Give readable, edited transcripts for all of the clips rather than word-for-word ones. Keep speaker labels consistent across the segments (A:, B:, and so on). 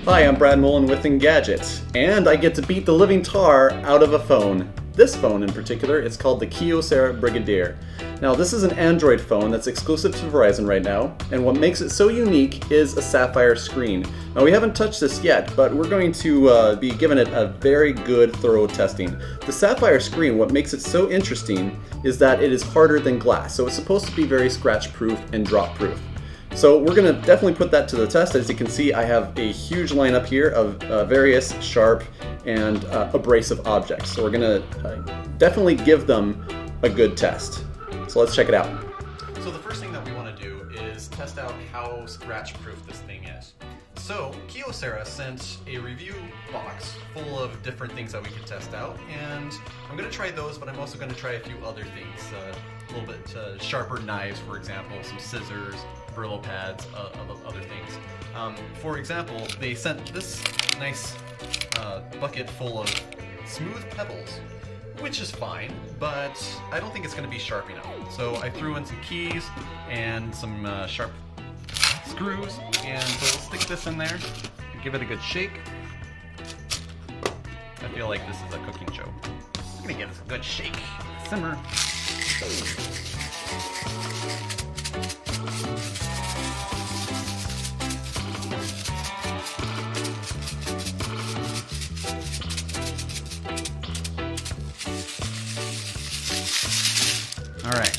A: Hi, I'm Brad Mullen with Engadget, and I get to beat the living tar out of a phone. This phone in particular, it's called the Kyocera Brigadier. Now this is an Android phone that's exclusive to Verizon right now, and what makes it so unique is a sapphire screen. Now we haven't touched this yet, but we're going to be giving it a very good thorough testing. The sapphire screen, what makes it so interesting is that it is harder than glass, so it's supposed to be very scratch proof and drop proof. So we're going to definitely put that to the test. As you can see, I have a huge lineup here of various sharp and abrasive objects. So we're going to definitely give them a good test. So let's check it out.
B: So the first thing that we want to do is test out how scratch-proof this thing is. So Kyocera sent a review box full of different things that we could test out, and I'm going to try those, but I'm also going to try a few other things. A little bit sharper knives, for example, some scissors, Brillo pads, other things. For example, they sent this nice bucket full of smooth pebbles, which is fine, but I don't think it's going to be sharp enough. So I threw in some keys and some sharp screws, and so we'll stick this in there and give it a good shake. I feel like this is a cooking show. I'm going to give this a good shake. Simmer. Alright,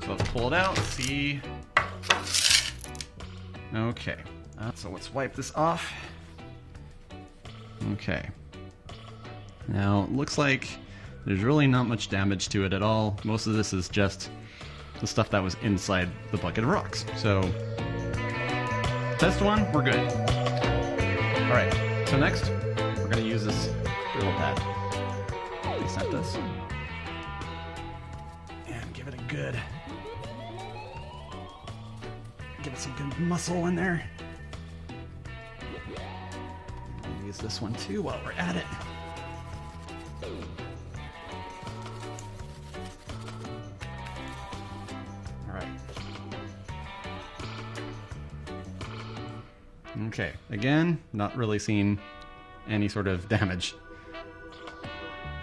B: so let's pull it out, see. Okay, so let's wipe this off. Okay. Now, it looks like there's really not much damage to it at all. Most of this is just the stuff that was inside the bucket of rocks. So, test one, we're good. Alright, so next, we're going to use this Brillo pad. They sent this. And give it a good... Give it some good muscle in there. I'll use this one too while we're at it. Alright. Okay, again, not really seeing any sort of damage.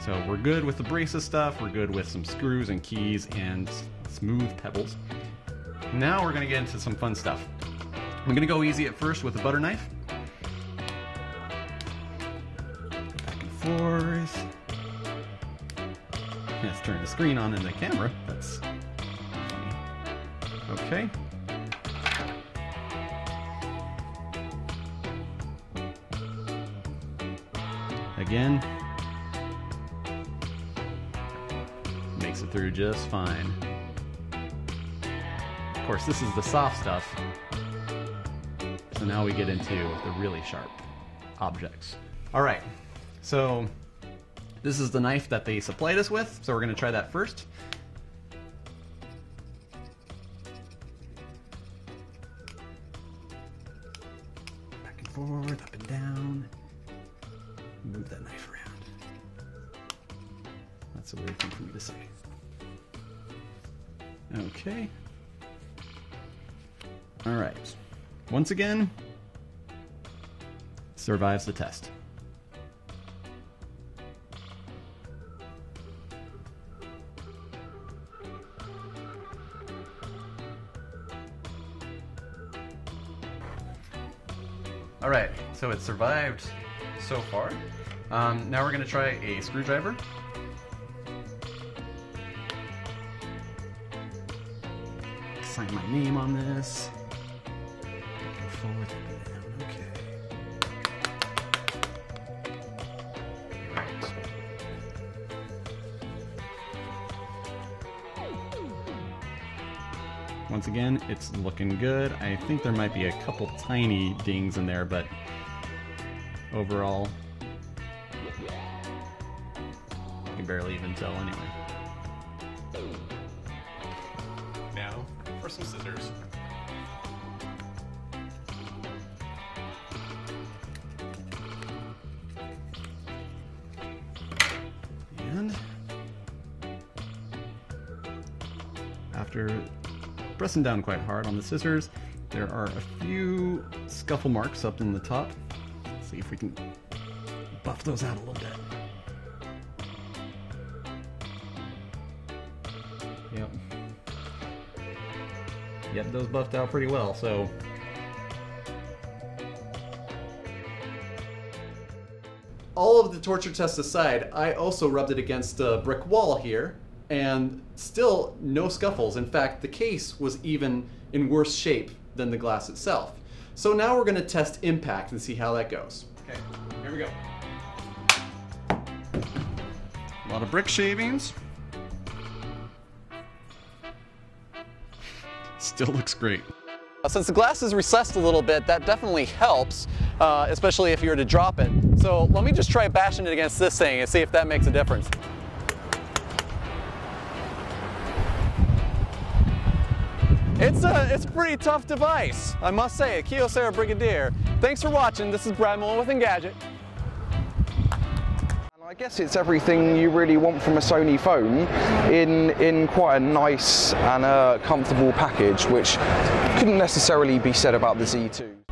B: So we're good with the braces stuff, we're good with some screws and keys and smooth pebbles. Now we're going to get into some fun stuff. I'm going to go easy at first with a butter knife. Back and forth. Let's turn the screen on in the camera. That's funny. Okay. Again. Makes it through just fine. Of course, this is the soft stuff. So now we get into the really sharp objects. Alright, so this is the knife that they supplied us with, so we're going to try that first. Back and forth, up and down. Move that knife around. That's a weird thing for me to say. Okay. Alright. Once again, survives the test. Alright, so it survived so far. Now we're going to try a screwdriver. Sign my name on this. Back and forth, up and down. Okay. Right. Once again, it's looking good. I think there might be a couple tiny dings in there, but overall, you can barely even tell anyway. Now, for some scissors. And after
A: pressing down quite hard on the scissors. There are a few scuffle marks up in the top. Let's see if we can buff those out a little bit. Yep. Yep, those buffed out pretty well, so. All of the torture tests aside, I also rubbed it against a brick wall here, and still no scuffles. In fact, the case was even in worse shape than the glass itself. So now we're going to test impact and see how that goes. Okay, here we go. A lot of brick shavings. Still looks great. Since the glass is recessed a little bit, that definitely helps, especially if you were to drop it. So let me just try bashing it against this thing and see if that makes a difference. It's a pretty tough device, I must say. A Kyocera Brigadier. Thanks for watching. This is Brad Mullen with Engadget.
C: I guess it's everything you really want from a Sony phone in quite a nice and comfortable package, which couldn't necessarily be said about the Z2.